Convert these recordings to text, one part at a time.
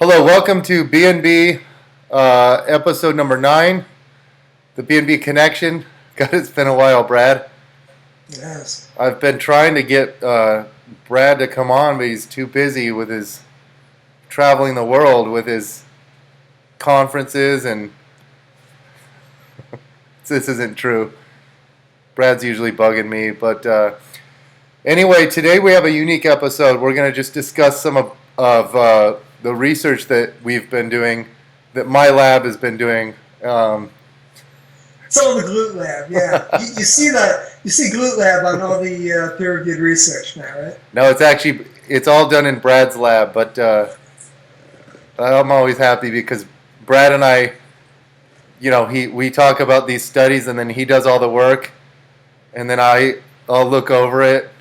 Hello, welcome to B&B episode number 9, the B&B Connection. God, it's been a while, Brad. Yes. I've been trying to get Brad to come on, but he's too busy with his traveling the world with his conferences, and this isn't true. Brad's usually bugging me, but anyway, today we have a unique episode. We're going to just discuss some of the research that we've been doing, that my lab has been doing. Some of the glute lab, yeah. you see glute lab on all the peer-reviewed research now, right? No, it's all done in Brad's lab, but I'm always happy because Brad and I, we talk about these studies, and then he does all the work, and then I'll look over it,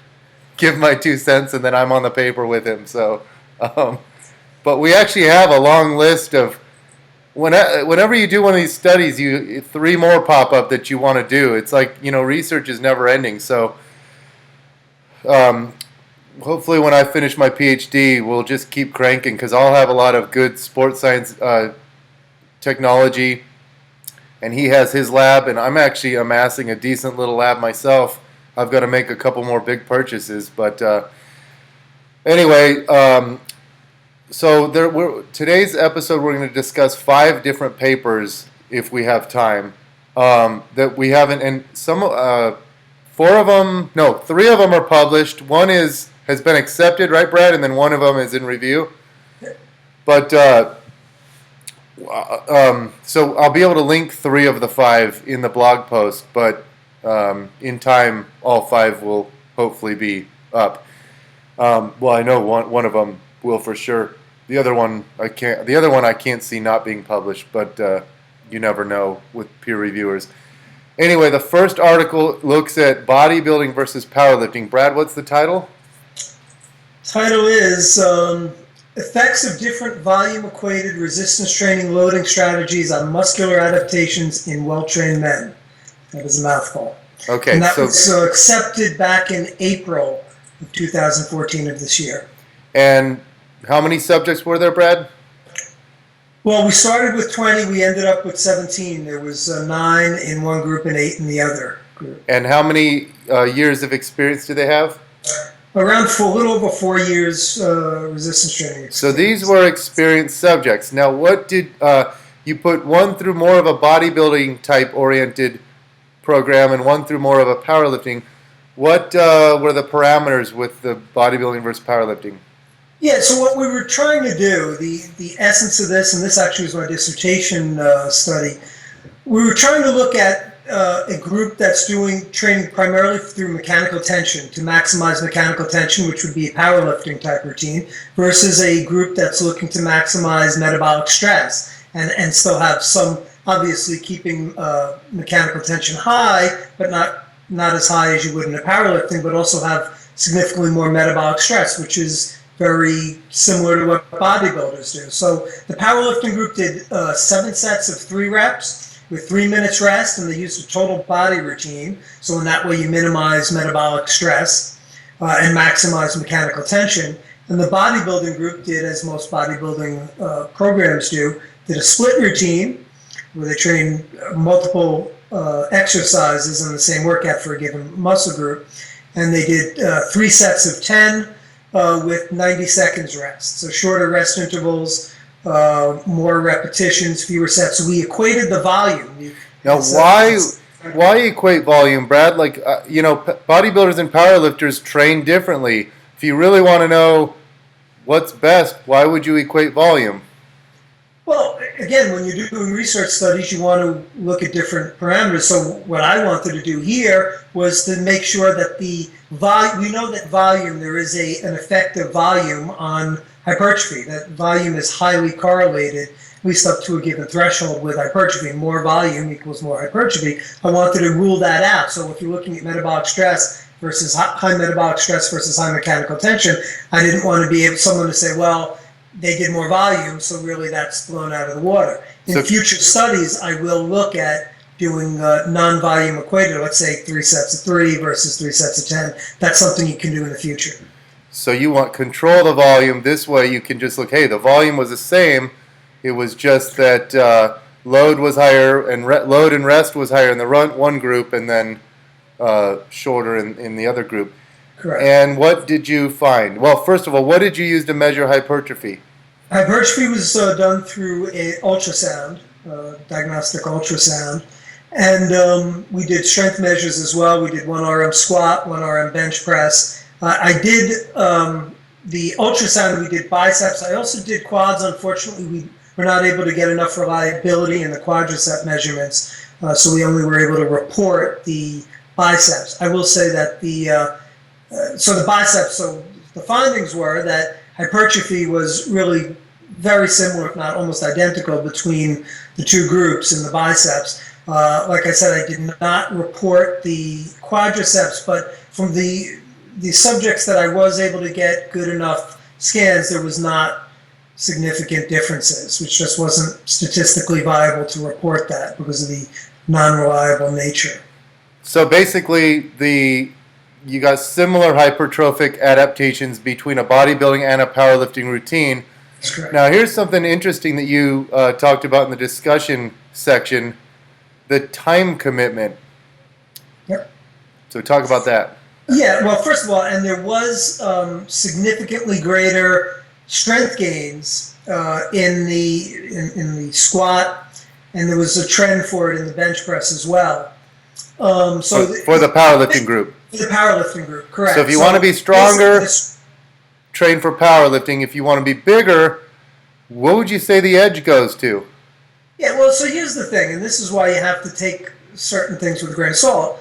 give my 2 cents, and then I'm on the paper with him. So, but we actually have a long list of, whenever you do one of these studies, 3 more pop up that you want to do. It's like, research is never ending. So hopefully when I finish my PhD, we'll just keep cranking, because I'll have a lot of good sports science technology, and he has his lab, and I'm actually amassing a decent little lab myself. I've got to make a couple more big purchases, but anyway, so today's episode, we're going to discuss 5 different papers, if we have time, that we haven't, and 3 of them are published. One has been accepted, right, Brad? And then one of them is in review. But so I'll be able to link 3 of the 5 in the blog post, but in time, all 5 will hopefully be up. Well, I know one of them will for sure. The other one I can't see not being published, but you never know with peer reviewers. Anyway, the first article looks at bodybuilding versus powerlifting. Brad, what's the title? Title is Effects of Different Volume-Equated Resistance Training Loading Strategies on Muscular Adaptations in Well-Trained Men. That is a mouthful. Okay, and that was accepted back in April of 2014 of this year. And how many subjects were there, Brad? Well, we started with 20. We ended up with 17. There was 9 in one group and 8 in the other group. And how many years of experience do they have? Around a little over 4 years resistance training experience. So these were experienced subjects. Now, what did you put one through more of a bodybuilding type oriented program and one through more of a powerlifting? What were the parameters with the bodybuilding versus powerlifting? Yeah, so what we were trying to do, the essence of this, and this actually was my dissertation study, we were trying to look at a group that's doing training primarily through mechanical tension to maximize mechanical tension, which would be a powerlifting type routine, versus a group that's looking to maximize metabolic stress and still have some, obviously keeping mechanical tension high, but not as high as you would in a powerlifting, but also have significantly more metabolic stress, which is very similar to what bodybuilders do. So the powerlifting group did 7 sets of 3 reps with 3 minutes rest, and they used a total body routine. So in that way you minimize metabolic stress and maximize mechanical tension. And the bodybuilding group did, as most bodybuilding programs do, did a split routine where they train multiple exercises in the same workout for a given muscle group. And they did 3 sets of 10 with 90 seconds rest. So shorter rest intervals, more repetitions, fewer sets. So we equated the volume. Now, why equate volume, Brad? Like, bodybuilders and powerlifters train differently. If you really want to know what's best, why would you equate volume? Well, again, when you're doing research studies, you want to look at different parameters. So what I wanted to do here was to make sure that we know that volume, there is an effect of volume on hypertrophy. That volume is highly correlated, at least up to a given threshold, with hypertrophy. More volume equals more hypertrophy. I wanted to rule that out. So if you're looking at metabolic stress versus high metabolic stress versus high mechanical tension, I didn't want to be someone to say, well, they did more volume, so really that's blown out of the water. In future studies, I will look at doing non-volume equated, let's say 3 sets of 3 versus 3 sets of 10. That's something you can do in the future. So you want control the volume. This way you can just look, hey, the volume was the same. It was just that load was higher and load and rest was higher in the one group and then shorter in the other group. Correct. And what did you find? Well, first of all, what did you use to measure hypertrophy? Hypertrophy was done through a ultrasound, diagnostic ultrasound. And we did strength measures as well. We did 1 RM squat, 1 RM bench press. I did the ultrasound, we did biceps. I also did quads. Unfortunately, we were not able to get enough reliability in the quadricep measurements, so we only were able to report the biceps. I will say that the biceps, so the findings were that hypertrophy was really very similar, if not almost identical, between the two groups in the biceps. Like I said, I did not report the quadriceps, but from the subjects that I was able to get good enough scans, there was not significant differences, which just wasn't statistically viable to report that because of the non-reliable nature. So basically, you got similar hypertrophic adaptations between a bodybuilding and a powerlifting routine. That's correct. Now, here's something interesting that you talked about in the discussion section, the time commitment. Yep. So talk about that. Yeah, well, first of all, and there was significantly greater strength gains in the squat, and there was a trend for it in the bench press as well. For the powerlifting group. The powerlifting group, correct. So if you want to be stronger, train for powerlifting. If you want to be bigger, what would you say the edge goes to? Yeah, well, so here's the thing, and this is why you have to take certain things with a grain of salt.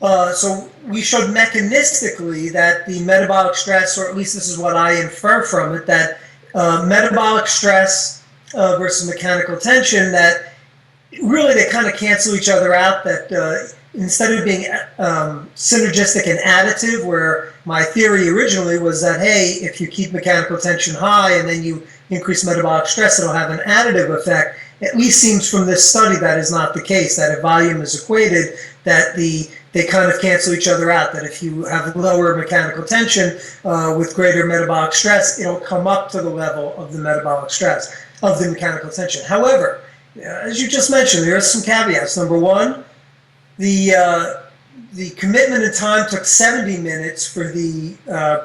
So we showed mechanistically that the metabolic stress, or at least this is what I infer from it, that metabolic stress versus mechanical tension, that really they kind of cancel each other out, that instead of being synergistic and additive, where my theory originally was that, hey, if you keep mechanical tension high and then you increase metabolic stress, it'll have an additive effect. At least seems from this study that is not the case, that if volume is equated, that they kind of cancel each other out, that if you have lower mechanical tension with greater metabolic stress, it'll come up to the level of the metabolic stress, of the mechanical tension. However, as you just mentioned, there are some caveats. Number one, the commitment in time took 70 minutes for the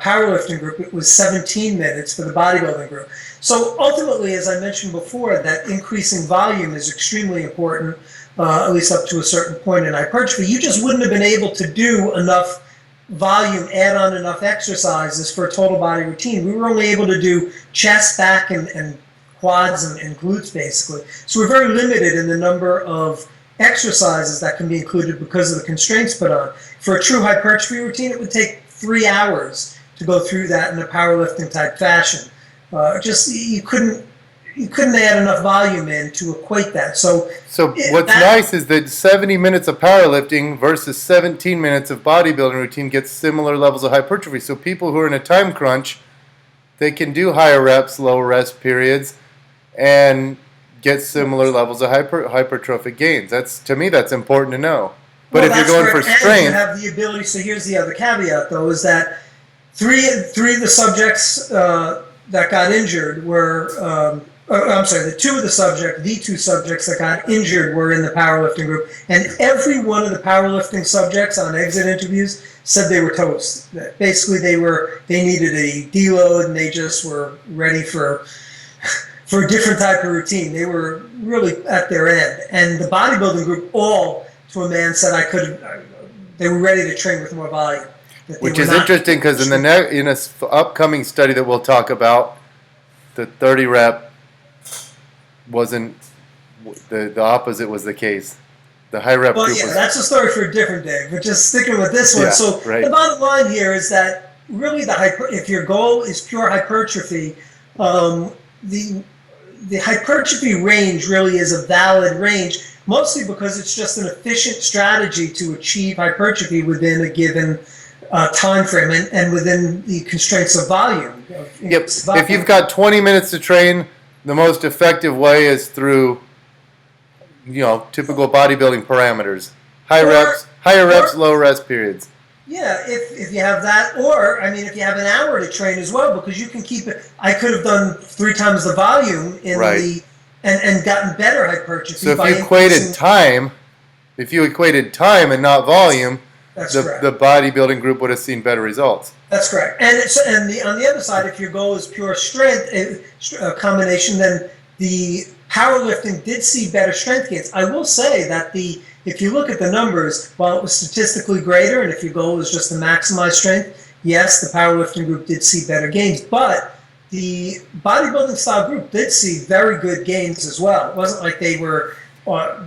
powerlifting group. It was 17 minutes for the bodybuilding group. So ultimately, as I mentioned before, that increasing volume is extremely important, at least up to a certain point in hypertrophy. You just wouldn't have been able to do enough volume, add on enough exercises for a total body routine. We were only able to do chest, back, and quads and glutes, basically. So we're very limited in the number of exercises that can be included because of the constraints put on. For a true hypertrophy routine, it would take 3 hours to go through that in a powerlifting type fashion. You couldn't add enough volume in to equate that. So what's nice is that 70 minutes of powerlifting versus 17 minutes of bodybuilding routine gets similar levels of hypertrophy. So people who are in a time crunch, they can do higher reps, low rest periods, and get similar levels of hypertrophic gains. To me, that's important to know. But if you're going for strength, you have the ability. So here's the other caveat, though, is that three of the subjects that got injured were, the two subjects that got injured were in the powerlifting group, and every one of the powerlifting subjects on exit interviews said they were toast. That basically, they needed a deload, and they just were ready for a different type of routine. They were really at their end. And the bodybuilding group, all to a man, said they were ready to train with more volume. Which is interesting because in an upcoming study that we'll talk about, the 30 rep wasn't the opposite was the case. The high rep group was. That's a story for a different day. But just sticking with this one. So right. The bottom line here is that really if your goal is pure hypertrophy, the hypertrophy range really is a valid range, mostly because it's just an efficient strategy to achieve hypertrophy within a given time frame and within the constraints of volume. Yep. If you've got 20 minutes to train, the most effective way is through, typical bodybuilding parameters: higher reps, low rest periods. Yeah, if you have that, or I mean, if you have an hour to train as well, because you can keep it. I could have done 3 times the volume in Right. the and gotten better So hypertrophy by increasing. if you equated time and not volume, That's the correct. bodybuilding group would have seen better results. That's correct. And on the other side, if your goal is pure strength combination, then the powerlifting did see better strength gains. I will say that if you look at the numbers, while it was statistically greater, and if your goal was just to maximize strength, yes, the powerlifting group did see better gains, but the bodybuilding style group did see very good gains as well. It wasn't like they were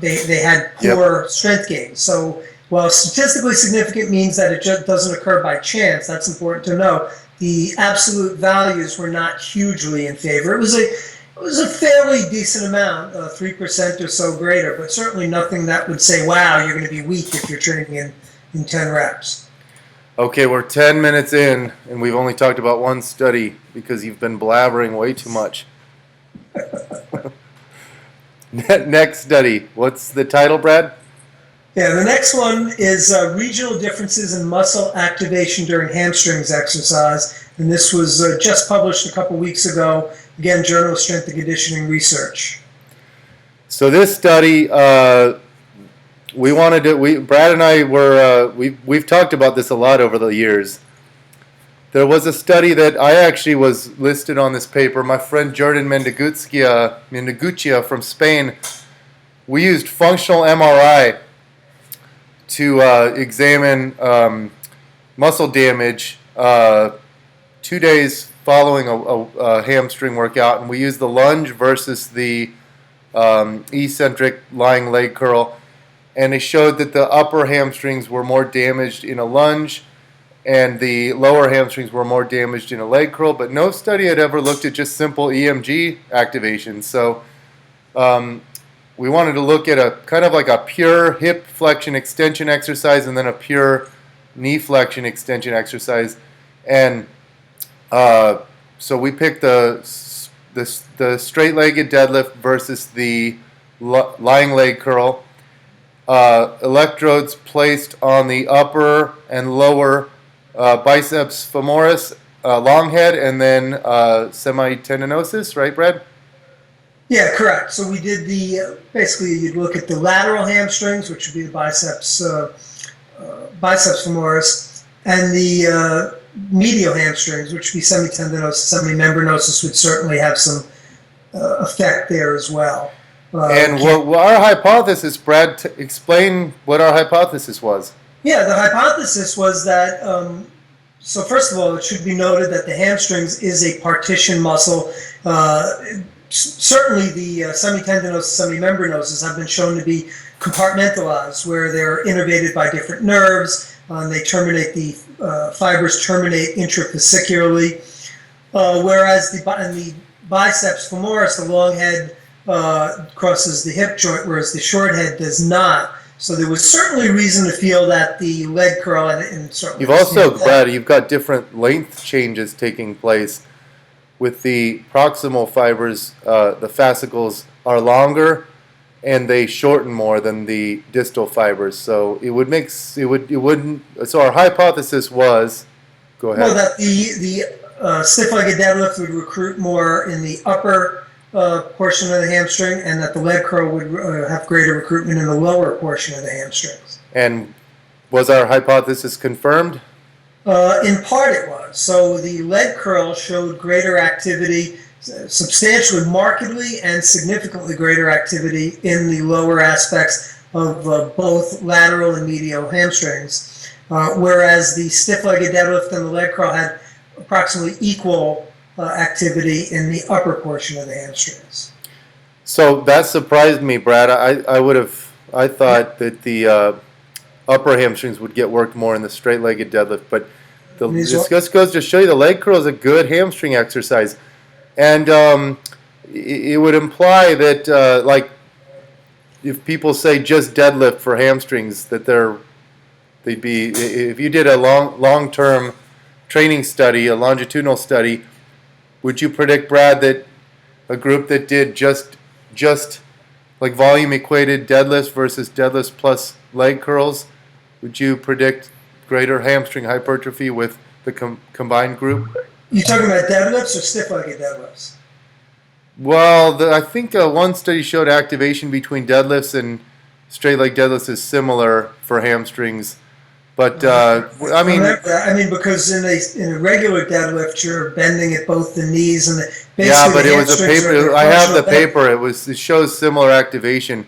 they had poor strength gains. So while statistically significant means that it just doesn't occur by chance, that's important to know. The absolute values were not hugely in favor. It was a fairly decent amount, 3% or so greater, but certainly nothing that would say, wow, you're going to be weak if you're training in 10 reps. Okay, we're 10 minutes in, and we've only talked about one study because you've been blabbering way too much. Next study. What's the title, Brad? Yeah, the next one is regional differences in muscle activation during hamstrings exercise. And this was just published a couple weeks ago. Again, Journal of Strength and Conditioning Research. So this study, Brad and I we've talked about this a lot over the years. There was a study that I actually was listed on this paper. My friend Jordan Mendeguccia from Spain, we used functional MRI to examine muscle damage 2 days following a hamstring workout, and we used the lunge versus the eccentric lying leg curl, and it showed that the upper hamstrings were more damaged in a lunge and the lower hamstrings were more damaged in a leg curl, but no study had ever looked at just simple EMG activation. So we wanted to look at a kind of like a pure hip flexion extension exercise and then a pure knee flexion extension exercise. And so we picked the straight-legged deadlift versus the lying leg curl. Electrodes placed on the upper and lower biceps femoris, long head, and then semitendinosus, right, Brad? Yeah, correct. So we did basically you'd look at the lateral hamstrings, which would be the biceps femoris, and the medial hamstrings, which would be semitendinosus, semimembranosus would certainly have some effect there as well. And our hypothesis, Brad, explain what our hypothesis was. Yeah, the hypothesis was that, so first of all, it should be noted that the hamstrings is a partition muscle. Certainly the semitendinosus, semimembranosus have been shown to be compartmentalized, where they're innervated by different nerves. They terminate, the fibers terminate intrafascicularly, whereas the biceps femoris, the long head, crosses the hip joint, whereas the short head does not. So there was certainly reason to feel that the leg curl and certainly you've also, Brad, you've got different length changes taking place. With the proximal fibers, the fascicles are longer and they shorten more than the distal fibers. So so our hypothesis was, go ahead. Well, that the stiff-legged deadlift would recruit more in the upper portion of the hamstring, and that the leg curl would have greater recruitment in the lower portion of the hamstrings. And was our hypothesis confirmed? In part it was. So the leg curl showed greater activity, substantially, markedly, and significantly greater activity in the lower aspects of both lateral and medial hamstrings, whereas the stiff-legged deadlift and the leg curl had approximately equal activity in the upper portion of the hamstrings. So that surprised me, Brad. I thought that the upper hamstrings would get worked more in the straight-legged deadlift, but this goes to show you the leg curl is a good hamstring exercise, and it would imply that like if people say just deadlift for hamstrings, that they'd be, if you did a long-term training study, a longitudinal study, would you predict, Brad, that a group that did just like volume equated deadlifts versus deadlifts plus leg curls, would you predict greater hamstring hypertrophy with the combined group? You talking about deadlifts or stiff-legged deadlifts? Well, I think one study showed activation between deadlifts and straight leg deadlifts is similar for hamstrings. But I mean, because in a regular deadlift, you're bending at both the knees and yeah, but it was a paper. I have the paper. It shows similar activation.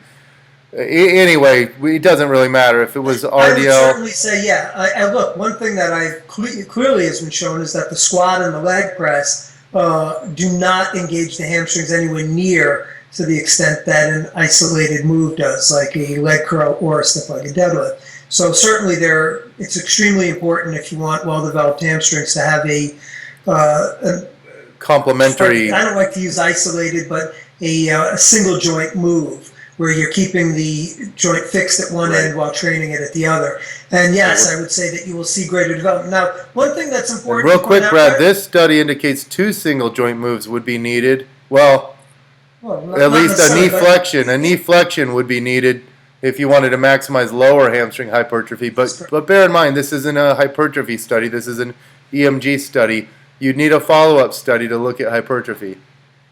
Anyway, it doesn't really matter if it was RDL. I would certainly say, yeah. Look, one thing that clearly has been shown is that the squat and the leg press do not engage the hamstrings anywhere near to the extent that an isolated move does, like a leg curl or a stiff-legged deadlift. So certainly it's extremely important if you want well-developed hamstrings to have a complementary. I don't like to use isolated, but a single joint move where you're keeping the joint fixed at one end while training it at the other. And yes, I would say that you will see greater development. Now, one thing that's important. Real quick, Brad, this study indicates 2 single joint moves would be needed. Well, at least a knee flexion. A knee flexion would be needed if you wanted to maximize lower hamstring hypertrophy. But bear in mind, this isn't a hypertrophy study. This is an EMG study. You'd need a follow-up study to look at hypertrophy.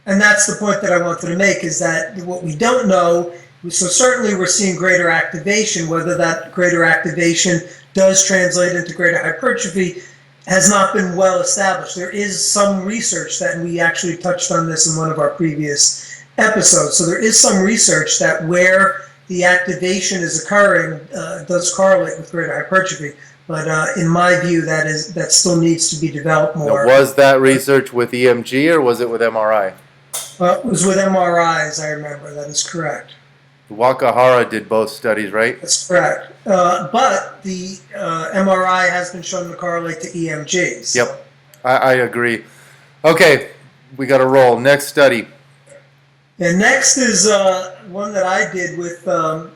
And that's the point that I wanted to make, is that what we don't know, so certainly we're seeing greater activation. Whether that greater activation does translate into greater hypertrophy has not been well established. There is some research that, and we actually touched on this in one of our previous episodes, so there is some research that where the activation is occurring does correlate with greater hypertrophy. But in my view, that still needs to be developed more. Now, was that research with EMG or was it with MRI? It was with MRI, as I remember. That is correct. Wakahara did both studies, right? That's correct. But the MRI has been shown to correlate to EMGs. So. Yep, I agree. Okay, we got to roll. Next study. And next is one that I did with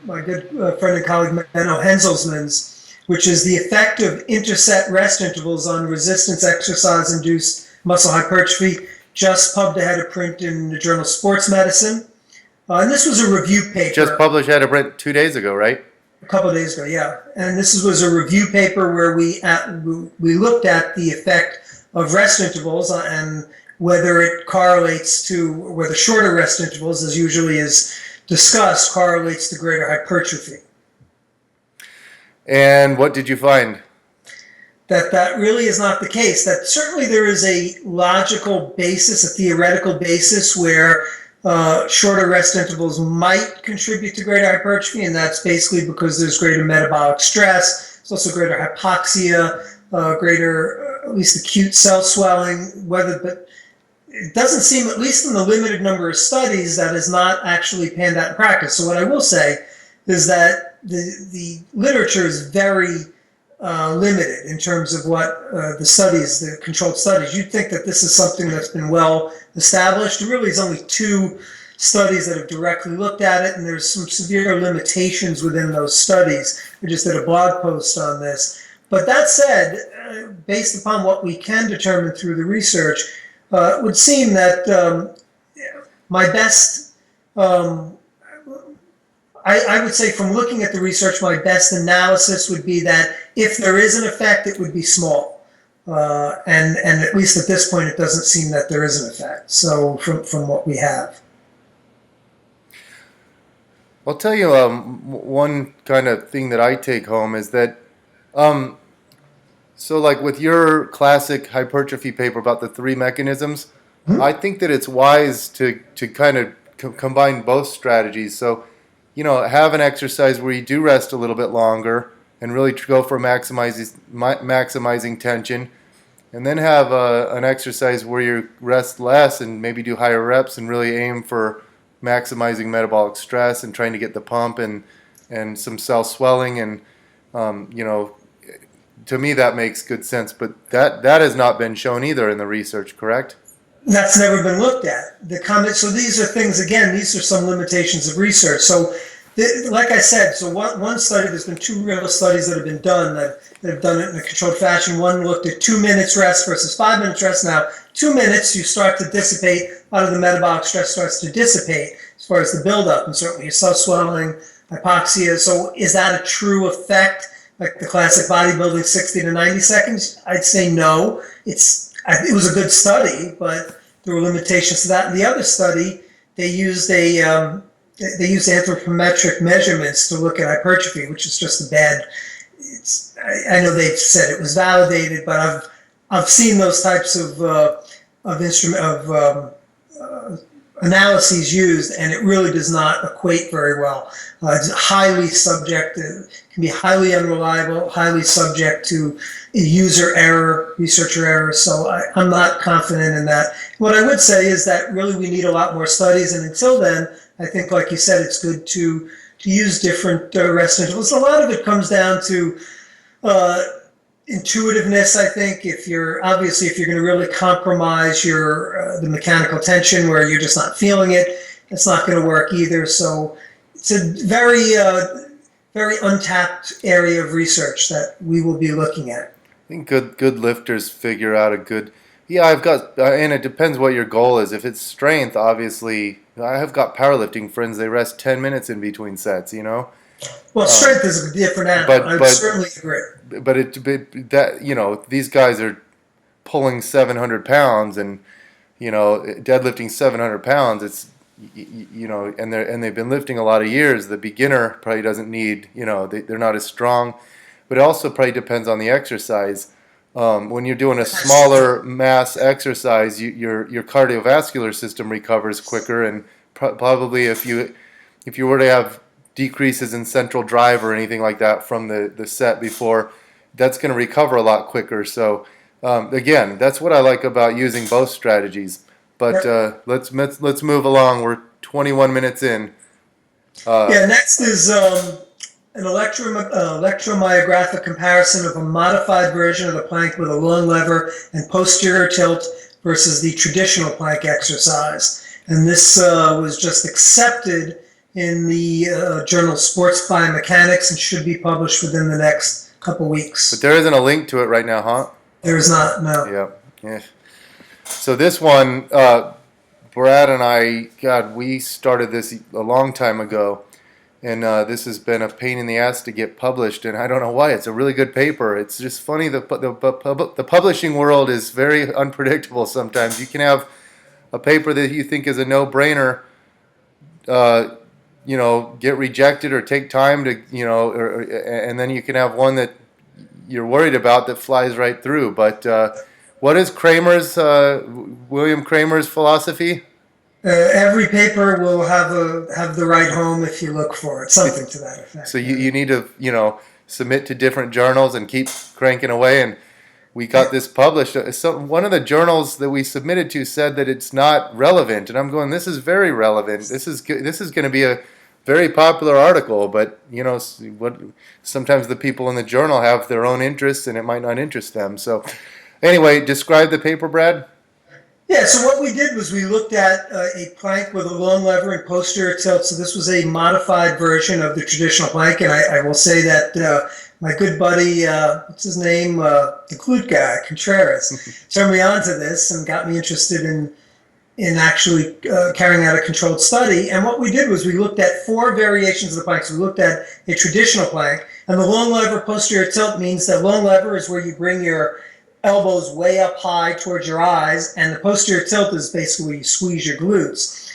my good friend and colleague Menno Henselsmans, which is the effect of interset rest intervals on resistance exercise-induced muscle hypertrophy, just published ahead of print in the journal Sports Medicine. And this was a review paper. Just published ahead of print 2 days ago, right? A couple of days ago, yeah. And this was a review paper where we looked at the effect of rest intervals and whether it correlates to, whether shorter rest intervals, as usually is discussed, correlates to greater hypertrophy. And what did you find? That really is not the case. That certainly there is a logical basis, a theoretical basis where shorter rest intervals might contribute to greater hypertrophy, and that's basically because there's greater metabolic stress. There's also greater hypoxia, greater at least acute cell swelling. But it doesn't seem, at least in the limited number of studies, that is not actually panned out in practice. So what I will say is that the literature is very limited in terms of what the studies, the controlled studies. You'd think that this is something that's been well established. There really is only 2 studies that have directly looked at it, and there's some severe limitations within those studies. We just did a blog post on this. But that said, based upon what we can determine through the research, it would seem that my best I would say from looking at the research, my best analysis would be that if there is an effect, it would be small. And at least at this point, it doesn't seem that there is an effect. So from what we have. I'll tell you one kind of thing that I take home is that, so like with your classic hypertrophy paper about the 3 mechanisms, I think that it's wise to kind of combine both strategies. So, have an exercise where you do rest a little bit longer and really go for maximizing tension, and then have an exercise where you rest less and maybe do higher reps and really aim for maximizing metabolic stress and trying to get the pump and some cell swelling. And, to me that makes good sense, but that has not been shown either in the research, correct? That's never been looked at. So these are things, again, these are some limitations of research. So like I said, so one study, there's been 2 real studies that have been done that have done it in a controlled fashion. One looked at 2 minutes rest versus 5 minutes rest. Now, 2 minutes, you start to dissipate, a lot of the metabolic stress starts to dissipate as far as the buildup, and certainly your cell swelling, hypoxia. So is that a true effect like the classic bodybuilding 60 to 90 seconds? I'd say no. It was a good study, but there were limitations to that. In the other study, they used they used anthropometric measurements to look at hypertrophy, which is just a bad. I know they've said it was validated, but I've seen those types of analyses used, and it really does not equate very well. It's highly subjective, can be highly unreliable, highly subject to user error, researcher error. So I'm not confident in that. What I would say is that really we need a lot more studies, and until then, I think, like you said, it's good to use different rest intervals. A lot of it comes down to intuitiveness. I think if you're going to really compromise your the mechanical tension where you're just not feeling it, it's not going to work either. So it's a very very untapped area of research that we will be looking at. I think good lifters figure out a good. Yeah, I've got, and it depends what your goal is. If it's strength, obviously, I have got powerlifting friends. They rest 10 minutes in between sets. Well, strength is a different animal. I would certainly agree. But these guys are pulling 700 pounds and deadlifting 700 pounds. It's and they've been lifting a lot of years. The beginner probably doesn't need they're not as strong, but it also probably depends on the exercise. When you're doing a smaller mass exercise, your cardiovascular system recovers quicker, and probably if you were to have decreases in central drive or anything like that from the set before, that's going to recover a lot quicker. So again, that's what I like about using both strategies. But let's move along. We're 21 minutes in. Next is an electromyographic comparison of a modified version of the plank with a long lever and posterior tilt versus the traditional plank exercise. And this was just accepted in the journal Sports Biomechanics and should be published within the next couple weeks. But there isn't a link to it right now, huh? There is not, no. Yeah. So this one, Brad and I, we started this a long time ago. And this has been a pain in the ass to get published, and I don't know why. It's a really good paper. It's just funny, the publishing world is very unpredictable sometimes. You can have a paper that you think is a no-brainer, get rejected or take time to, and then you can have one that you're worried about that flies right through. But what is William Kramer's philosophy? Every paper will have the right home if you look for it, something to that effect. So you need to submit to different journals and keep cranking away. And we got this published. So one of the journals that we submitted to said that it's not relevant, and I'm going, this is very relevant. This is going to be a very popular article, but sometimes the people in the journal have their own interests, and it might not interest them. So anyway, describe the paper, Brad. Yeah, so what we did was we looked at a plank with a long lever and posterior tilt. So this was a modified version of the traditional plank. And I will say that my good buddy, what's his name? The glute guy, Contreras, turned me on to this and got me interested in actually carrying out a controlled study. And what we did was we looked at 4 variations of the plank. So we looked at a traditional plank. And the long lever posterior tilt means that long lever is where you bring your elbows way up high towards your eyes, and the posterior tilt is basically where you squeeze your glutes.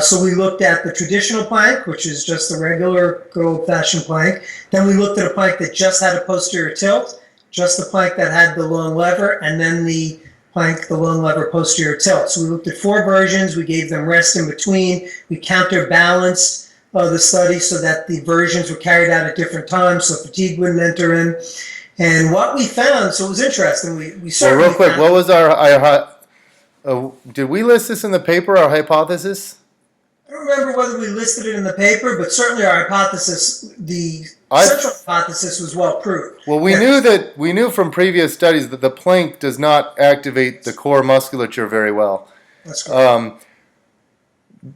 So we looked at the traditional plank, which is just a regular good old-fashioned plank. Then we looked at a plank that just had a posterior tilt, just the plank that had the long lever, and then the plank, the long lever posterior tilt. So we looked at 4 versions. We gave them rest in between. We counterbalanced the study so that the versions were carried out at different times, so fatigue wouldn't enter in. And what we found, so it was interesting. We certainly real quick, what was our did we list this in the paper, our hypothesis? I don't remember whether we listed it in the paper, but certainly our hypothesis, central hypothesis, was well proved. Well, we knew from previous studies that the plank does not activate the core musculature very well. That's correct.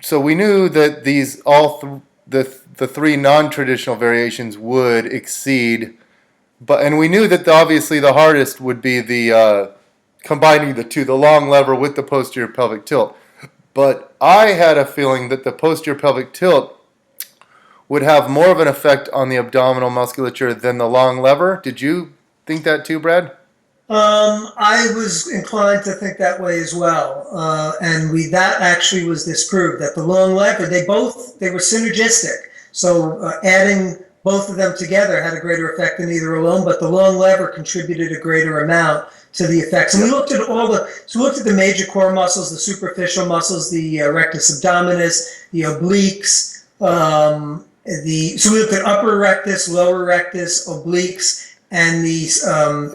So we knew that the 3 non-traditional variations would exceed. And we knew that obviously the hardest would be the combining the 2, the long lever with the posterior pelvic tilt. But I had a feeling that the posterior pelvic tilt would have more of an effect on the abdominal musculature than the long lever. Did you think that too, Brad? I was inclined to think that way as well, and that actually was disproved that the long lever they were synergistic. So adding both of them together had a greater effect than either alone, but the long lever contributed a greater amount to the effects. And we looked at the major core muscles, the superficial muscles, the rectus abdominis, the obliques, so we looked at upper rectus, lower rectus, obliques, and the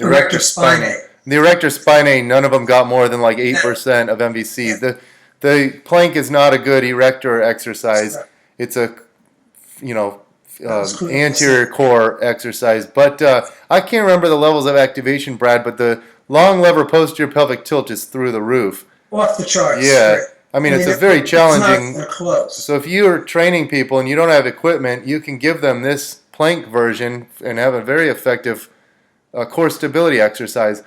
erector spinae. The erector spinae, none of them got more than like 8% of MVCs. The plank is not a good erector exercise. It's a, anterior core exercise. But I can't remember the levels of activation, Brad, but the long lever posterior pelvic tilt is through the roof. Off the charts. Yeah. Right. I mean, it's a very challenging. It's not close. So if you are training people and you don't have equipment, you can give them this plank version and have a very effective core stability exercise.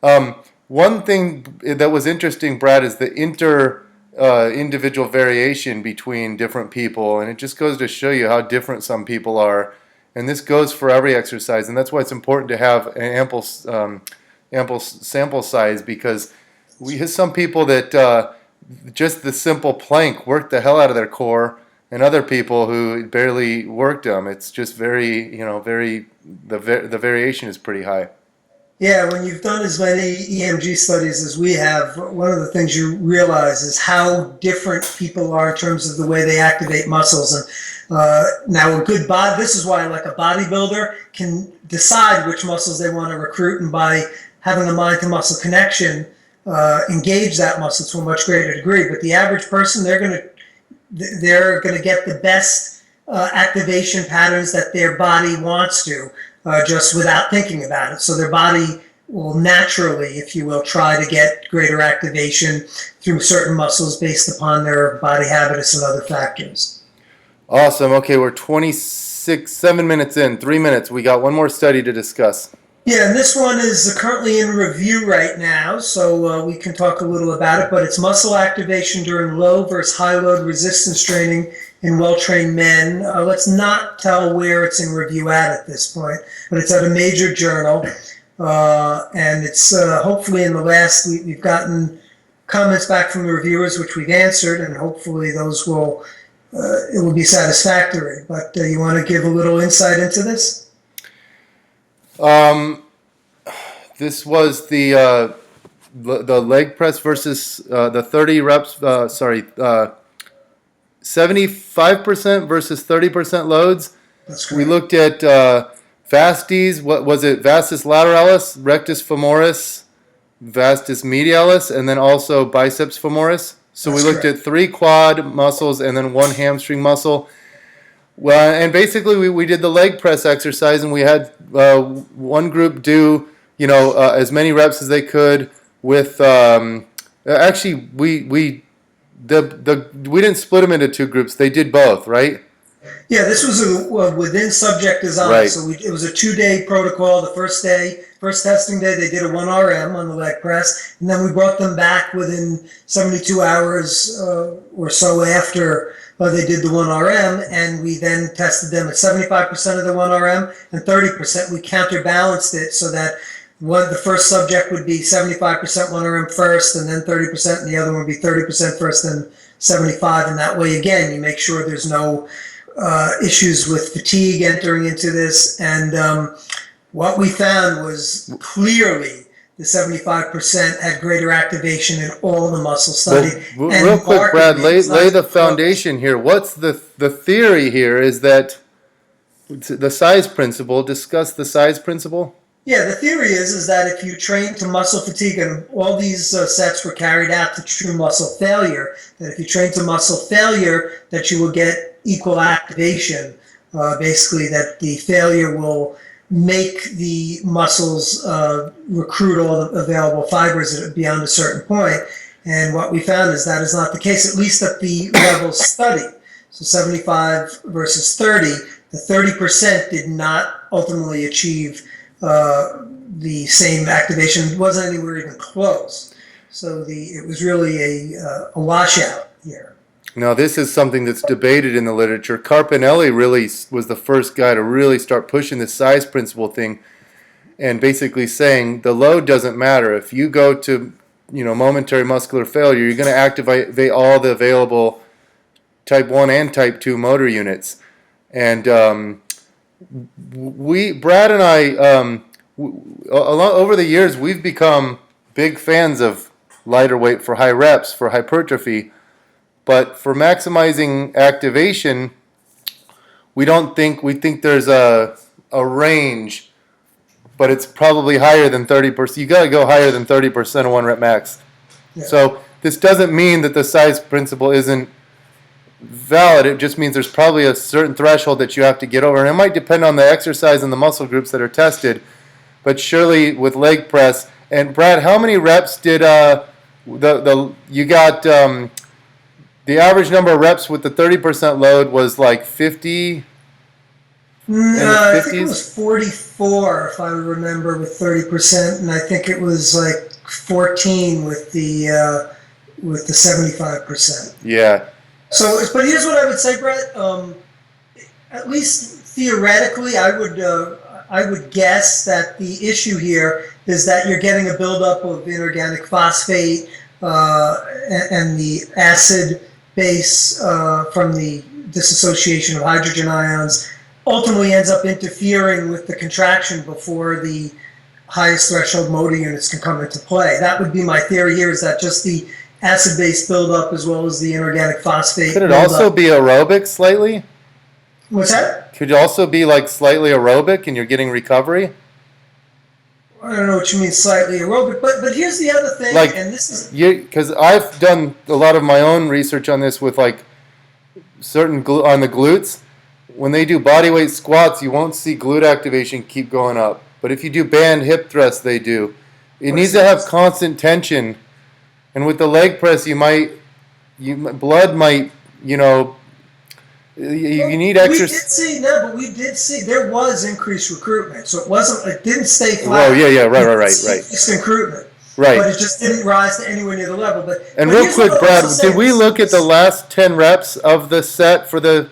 One thing that was interesting, Brad, is the individual variation between different people, and it just goes to show you how different some people are. And this goes for every exercise, and that's why it's important to have an ample sample size, because we have some people that just the simple plank worked the hell out of their core, and other people who barely worked them. It's just the variation is pretty high. Yeah, when you've done as many EMG studies as we have, one of the things you realize is how different people are in terms of the way they activate muscles. And now this is why like a bodybuilder can decide which muscles they want to recruit, and by having a mind-to-muscle connection, engage that muscle to a much greater degree. But the average person, they're going to get the best activation patterns that their body wants to, just without thinking about it. So their body will naturally, if you will, try to get greater activation through certain muscles based upon their body habitus and other factors. Awesome. Okay, we're 7 minutes in, 3 minutes. We got one more study to discuss. Yeah, and this one is currently in review right now, so we can talk a little about it, but it's muscle activation during low versus high load resistance training in well-trained men. Let's not tell where it's in review at this point, but it's at a major journal, and it's hopefully in the last, we've gotten comments back from the reviewers, which we've answered, and hopefully those it will be satisfactory. But you want to give a little insight into this? This was the leg press versus the 30 reps. 75% versus 30% loads. That's correct. We looked at vasties. What was it? Vastus lateralis, rectus femoris, vastus medialis, and then also biceps femoris. So we looked at 3 quad muscles and then 1 hamstring muscle. Well, and basically we did the leg press exercise, and we had one group do as many reps as they could with actually we didn't split them into 2 groups. They did both, right? Yeah, this was within subject design. Right. So it was a 2-day protocol. The first testing day, they did a 1 RM on the leg press, and then we brought them back within 72 hours or so after they did the 1 RM, and we then tested them at 75% of the 1 RM and 30%. We counterbalanced it so that the first subject would be 75% 1 RM first, and then 30%, and the other one would be 30% first, then 75%. And that way, again, you make sure there's no issues with fatigue entering into this. And what we found was clearly the 75% had greater activation in all the muscle studied. Well, real quick, Brad, lay the foundation here. What's the theory here is that the size principle, discuss the size principle? Yeah, the theory is that if you train to muscle fatigue, and all these sets were carried out to true muscle failure, that if you train to muscle failure, that you will get equal activation. Basically, that the failure will make the muscles recruit all the available fibers beyond a certain point. And what we found is that is not the case, at least at the level studied. So 75 versus 30, the 30% did not ultimately achieve the same activation. It wasn't anywhere even close. So it was really a washout here. Now, this is something that's debated in the literature. Carpinelli really was the first guy to really start pushing the size principle thing and basically saying the load doesn't matter. If you go to, momentary muscular failure, you're going to activate all the available type 1 and type 2 motor units. And Brad and I, over the years, we've become big fans of lighter weight for high reps, for hypertrophy. But for maximizing activation, we think there's a range, but it's probably higher than 30%. You got to go higher than 30% of 1 rep max. Yeah. So this doesn't mean that the size principle isn't valid. It just means there's probably a certain threshold that you have to get over, and it might depend on the exercise and the muscle groups that are tested. But surely with leg press, and Brad, how many reps did you got? The average number of reps with the 30% load was like 50. I think it was 44, if I remember, with 30%, and I think it was like 14 with the 75%. Yeah. So, but here's what I would say, Bret. At least theoretically, I would guess that the issue here is that you're getting a buildup of inorganic phosphate and the acid base from the dissociation of hydrogen ions ultimately ends up interfering with the contraction before the highest threshold motor units can come into play. That would be my theory here, is that just the acid-base buildup as well as the inorganic phosphate. Could it also be aerobic slightly? What's that? Could it also be like slightly aerobic and you're getting recovery? I don't know what you mean slightly aerobic, but here's the other thing, like, and this is... Because I've done a lot of my own research on this with like certain on the glutes. When they do bodyweight squats, you won't see glute activation keep going up. But if you do band hip thrusts, they do. It needs to have constant tension. And with the leg press, blood might, you need exercise. We did see there was increased recruitment. So it didn't stay flat. Oh, yeah, right. It's recruitment. Right. But it just didn't rise to anywhere near the level. And real quick, Brad, did we look at the last 10 reps of the set for the...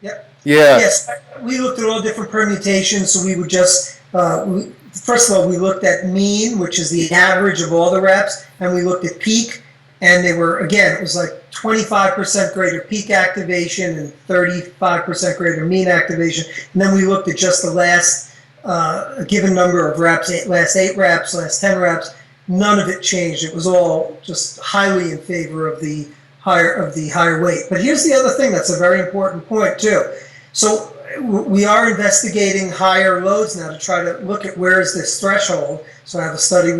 Yep. Yeah. Yes, we looked at all different permutations, so we would just, first of all, we looked at mean, which is the average of all the reps, and we looked at peak, and they were, again, it was like 25% greater peak activation and 35% greater mean activation, and then we looked at just the last given number of reps, last 8 reps, last 10 reps. None of it changed. It was all just highly in favor of the higher weight. But here's the other thing that's a very important point too. So we are investigating higher loads now to try to look at where is this threshold. So we have a study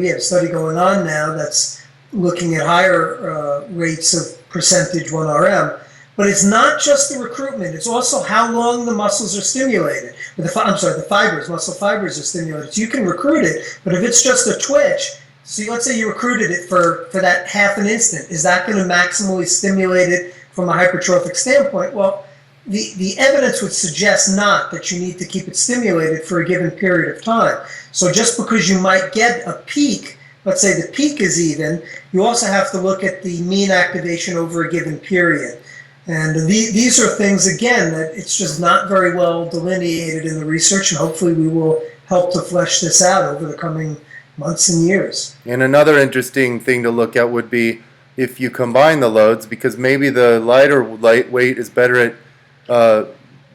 going on now that's looking at higher rates of percentage 1RM. But it's not just the recruitment, it's also how long the muscles are stimulated. Muscle fibers are stimulated. So you can recruit it, but if it's just a twitch, so let's say you recruited it for that half an instant, is that going to maximally stimulate it from a hypertrophic standpoint? Well, the evidence would suggest not, that you need to keep it stimulated for a given period of time. So just because you might get a peak, let's say the peak is even, you also have to look at the mean activation over a given period. And these are things, again, that it's just not very well delineated in the research, and hopefully we will help to flesh this out over the coming months and years. And another interesting thing to look at would be if you combine the loads, because maybe the lightweight is better at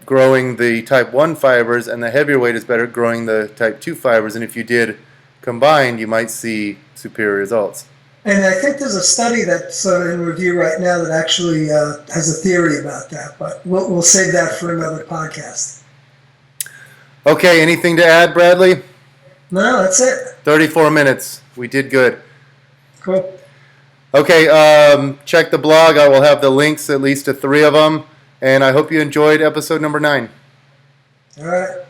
growing the type 1 fibers, and the heavier weight is better at growing the type 2 fibers. And if you did combined, you might see superior results. And I think there's a study that's in review right now that actually has a theory about that, but we'll save that for another podcast. Okay, anything to add, Bradley? No, that's it. 34 minutes. We did good. Cool. Okay, check the blog. I will have the links, at least to 3 of them. And I hope you enjoyed episode number 9. All right.